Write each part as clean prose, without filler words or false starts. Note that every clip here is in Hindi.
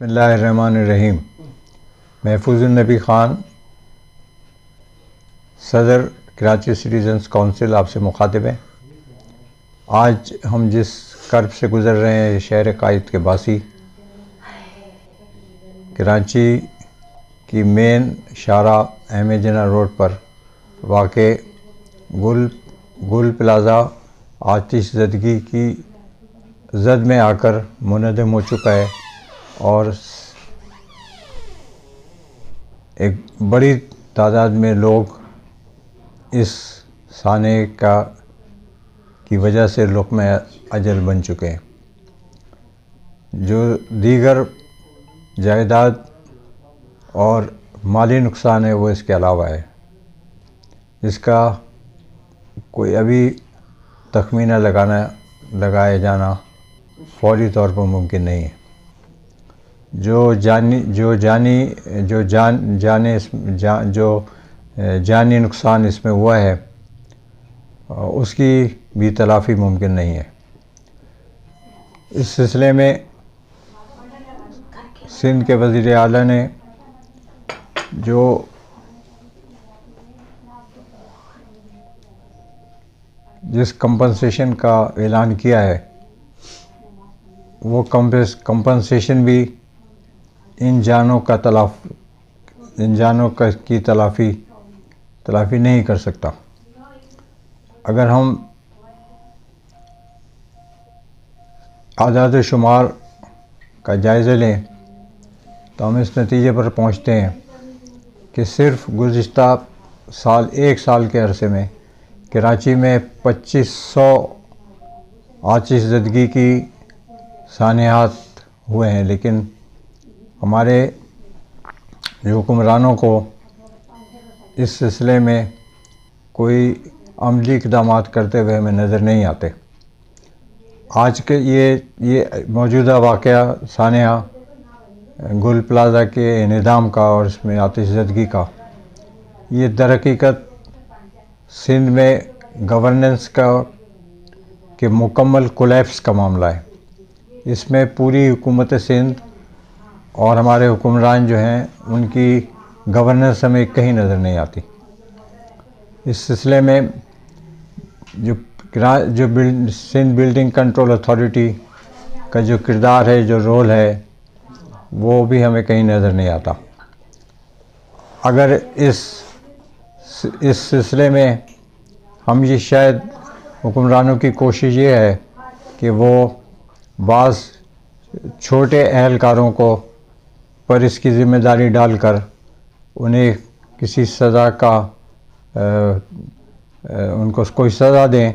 बिस्मिल्लाहिर्रहमानिर्रहीम। महफूजुन्नबी ख़ान, सदर कराची सिटीज़न्स काउंसिल आपसे मुखातिब हैं। आज हम जिस कर्ब से गुज़र रहे हैं, शहर कायद के बासी, कराची की मेन शारा अहमद जिना रोड पर वाक़े गुल प्लाज़ा आतिश ज़दगी की जद में आकर मुनहदम हो चुका है और एक बड़ी तादाद में लोग इस साने की वजह से लुक़्मा अजल बन चुके हैं। जो दीगर जायदाद और माली नुकसान है वो इसके अलावा है, जिसका कोई अभी तखमीना लगाया जाना फौरी तौर पर मुमकिन नहीं है। जो जानी नुकसान इसमें हुआ है उसकी भी तलाफ़ी मुमकिन नहीं है। इस सिलसिले में सिंध के वज़ीर आला ने जिस कंपनसेशन का ऐलान किया है, वो कंपनसेशन भी इन जानों की तलाफ़ी नहीं कर सकता। अगर हम आदाद शुमार का जायज़ा लें तो हम इस नतीजे पर पहुँचते हैं कि सिर्फ़ गुज़िश्ता साल, एक साल के अरसे में कराची में 2500 आतिश ज़दगी की सानियात हुए हैं, लेकिन हमारे हुक्मरानों को इस सिलसिले में कोई अमली इक़दामात करते हुए हमें नज़र नहीं आते। आज के ये मौजूदा वाक़या सानिया गुल प्लाज़ा के निज़ाम का और इसमें आतिश ज़दगी का, ये दरहकीकत सिंध में गवर्नेंस के मुकम्मल कोलैप्स का मामला है। इसमें पूरी हुकूमत सिंध और हमारे हुक्मरान जो हैं उनकी गवर्नेंस हमें कहीं नज़र नहीं आती। इस सिलसिले में जो सिंध बिल्डिंग कंट्रोल अथॉरिटी का जो किरदार है, जो रोल है, वो भी हमें कहीं नज़र नहीं आता। अगर इस सिलसिले में हम ये शायद हुक्मरानों की कोशिश ये है कि वो बाज़ छोटे अहलकारों को पर इसकी ज़िम्मेदारी डालकर उन्हें किसी सज़ा का उनको कोई सज़ा दें,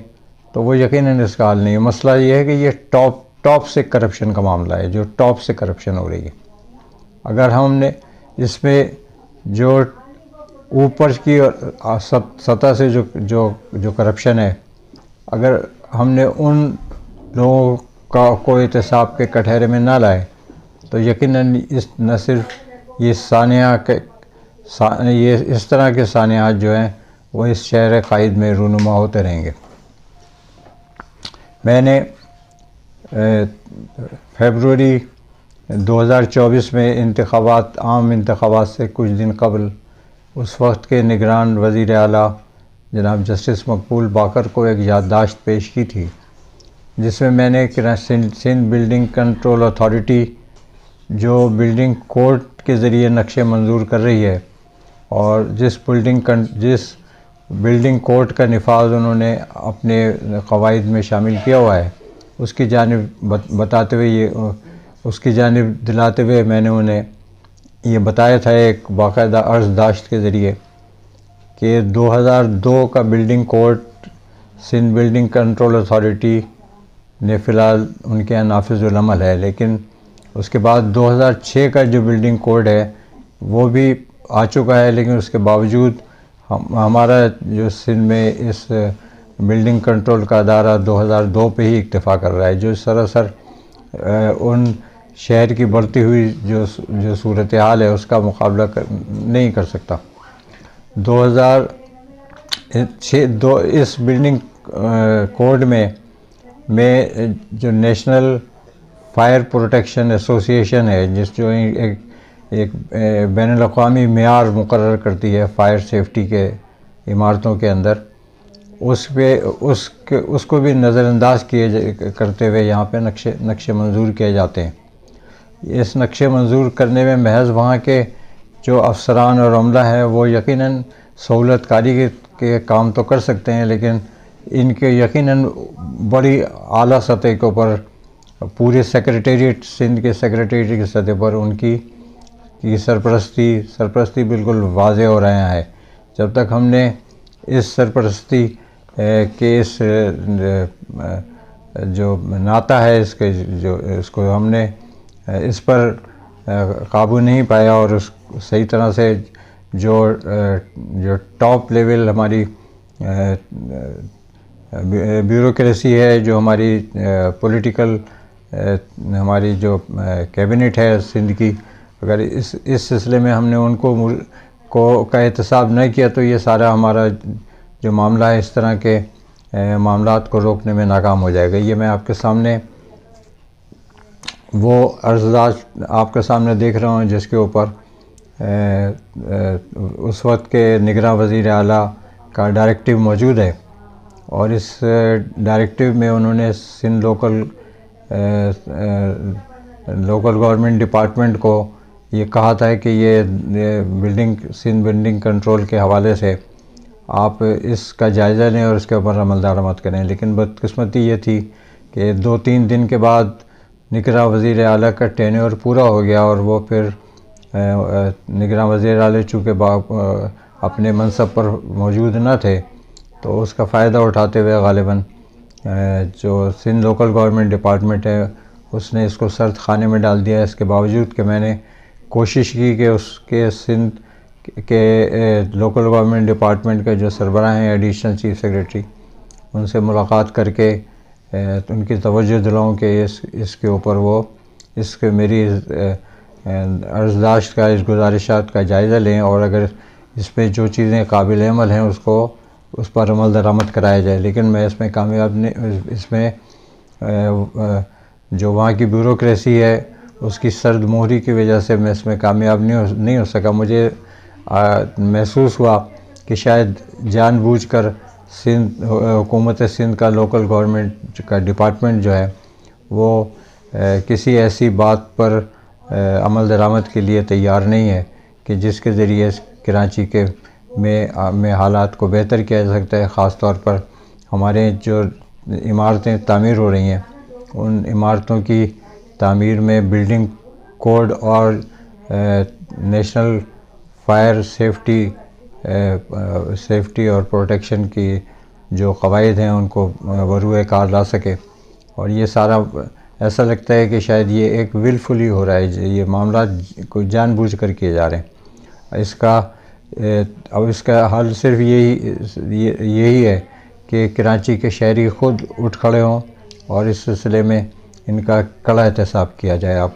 तो वो यकीनन इसका हल नहीं है। मसला ये है कि ये टॉप से करप्शन का मामला है, जो टॉप से करप्शन हो रही है। अगर हमने इसमें जो ऊपर की सतह से जो करप्शन है, अगर हमने उन लोगों को एहतसाब के कटहरे में ना लाए तो यकीनन न सिर्फ ये इस तरह के सानियात जो हैं वो इस शहर कायद में रूनुमा होते रहेंगे। मैंने फरवरी 2024 में आम इंतखाबात से कुछ दिन कबल उस वक्त के निगरान वज़ीर आला जनाब जस्टिस मकबूल बाकर को एक याददाश्त पेश की थी, जिसमें मैंने सिंध बिल्डिंग कंट्रोल अथॉरिटी जो बिल्डिंग कोड के ज़रिए नक्शे मंजूर कर रही है और जिस बिल्डिंग कोड का निफाज उन्होंने अपने क़वाइद में शामिल किया हुआ है, उसकी जानिब उसकी जानिब दिलाते हुए मैंने उन्हें ये बताया था एक बाकायदा अर्ज़दाश्त के ज़रिए कि 2002 का building code Sindh building control authority ने फ़िलहाल उनके यहाँ नाफिज़ुल अमल है, लेकिन उसके बाद 2006 का जो बिल्डिंग कोड है वो भी आ चुका है, लेकिन उसके बावजूद हमारा जो सिंध में इस बिल्डिंग कंट्रोल का अदारा 2002 पे ही इक्तफ़ा कर रहा है, जो सरासर उन शहर की बढ़ती हुई जो सूरत हाल है उसका मुकाबला नहीं कर सकता। 2006 इस बिल्डिंग कोड में जो नेशनल फायर प्रोटेक्शन एसोसिएशन है जिस जो एक बैनुल-अक़वामी मेयार मुकर्रर करती है फायर सेफ्टी के इमारतों के अंदर, उसको भी नज़रअंदाज करते हुए यहाँ पे नक्शे मंजूर किए जाते हैं। इस नक्शे मंजूर करने में महज वहाँ के जो अफसरान और अमला है वो यकीनन सहूलतकारी के काम तो कर सकते हैं, लेकिन इनके यकीनन बड़ी आला सतह के ऊपर पूरे सेक्रेटेरिएट, सिंध के सेक्रेटेरिएट की सतह पर उनकी सरपरस्ती बिल्कुल वाज़ेह हो रहा है। जब तक हमने इस सरपरस्ती के इस जो नाता है इसको हमने इस पर काबू नहीं पाया और उस सही तरह से जो टॉप लेवल हमारी ब्यूरोक्रेसी है, जो हमारी पॉलिटिकल हमारी जो कैबिनेट है सिंध की, अगर इस सिलसिले में हमने उनको का एहतसाब नहीं किया तो ये सारा हमारा जो मामला है इस तरह के मामलात को रोकने में नाकाम हो जाएगा। ये मैं आपके सामने वो अर्ज़दाश्त आपके सामने देख रहा हूँ जिसके ऊपर उस वक्त के निगरां वज़ीर आला का डायरेक्टिव मौजूद है और इस डायरेक्टिव में उन्होंने सिंध लोकल गवर्नमेंट डिपार्टमेंट को ये कहा था कि ये सिंध बिल्डिंग कंट्रोल के हवाले से आप इसका जायज़ा लें और इसके ऊपर अमल दरामद करें। लेकिन बदकिस्मती ये थी कि 2-3 दिन के बाद निगरां वज़ीर आला का टेन्योर पूरा हो गया और वो फिर निगरां वज़ीर आला चूँकि अपने मनसब पर मौजूद न थे तो उसका फ़ायदा उठाते हुए गालिबन जो सिंध लोकल गवर्नमेंट डिपार्टमेंट है उसने इसको सर्द खाने में डाल दिया। इसके बावजूद कि मैंने कोशिश की कि उसके सिंध के लोकल गवर्नमेंट डिपार्टमेंट के जो सरबराह हैं एडिशनल चीफ सेक्रेटरी, उनसे मुलाकात करके उनकी तवज्जो दिलाऊं कि इसके ऊपर वो इसके मेरी अर्ज़दाश्त का, इस गुजारिशात का जायज़ा लें और अगर इसमें जो चीज़ें काबिल अमल हैं उस पर अमल दरामद कराया जाए। लेकिन मैं इसमें कामयाब नहीं, इसमें जो वहाँ की ब्यूरोक्रेसी है उसकी सर्द मोहरी की वजह से मैं इसमें कामयाब नहीं हो सका। मुझे महसूस हुआ कि शायद जानबूझकर सिंध हुकूमत सिंध का लोकल गवर्नमेंट का डिपार्टमेंट जो है वो किसी ऐसी बात पर अमल दरामद के लिए तैयार नहीं है कि जिसके ज़रिए कराची के में हालात को बेहतर किया जा सकता है। ख़ास तौर पर हमारे जो इमारतें तामीर हो रही हैं उन इमारतों की तामीर में बिल्डिंग कोड और नेशनल फायर सेफ्टी और प्रोटेक्शन की जो क़वाइद हैं उनको बरूए कार ला सके। और ये सारा ऐसा लगता है कि शायद ये एक विलफुली हो रहा है, ये मामला को जानबूझ कर किए जा रहे हैं। अब इसका हल सिर्फ यही है कि कराची के शहरी ख़ुद उठ खड़े हों और इस सिलसिले में इनका कड़ा एहतसाब किया जाए। आप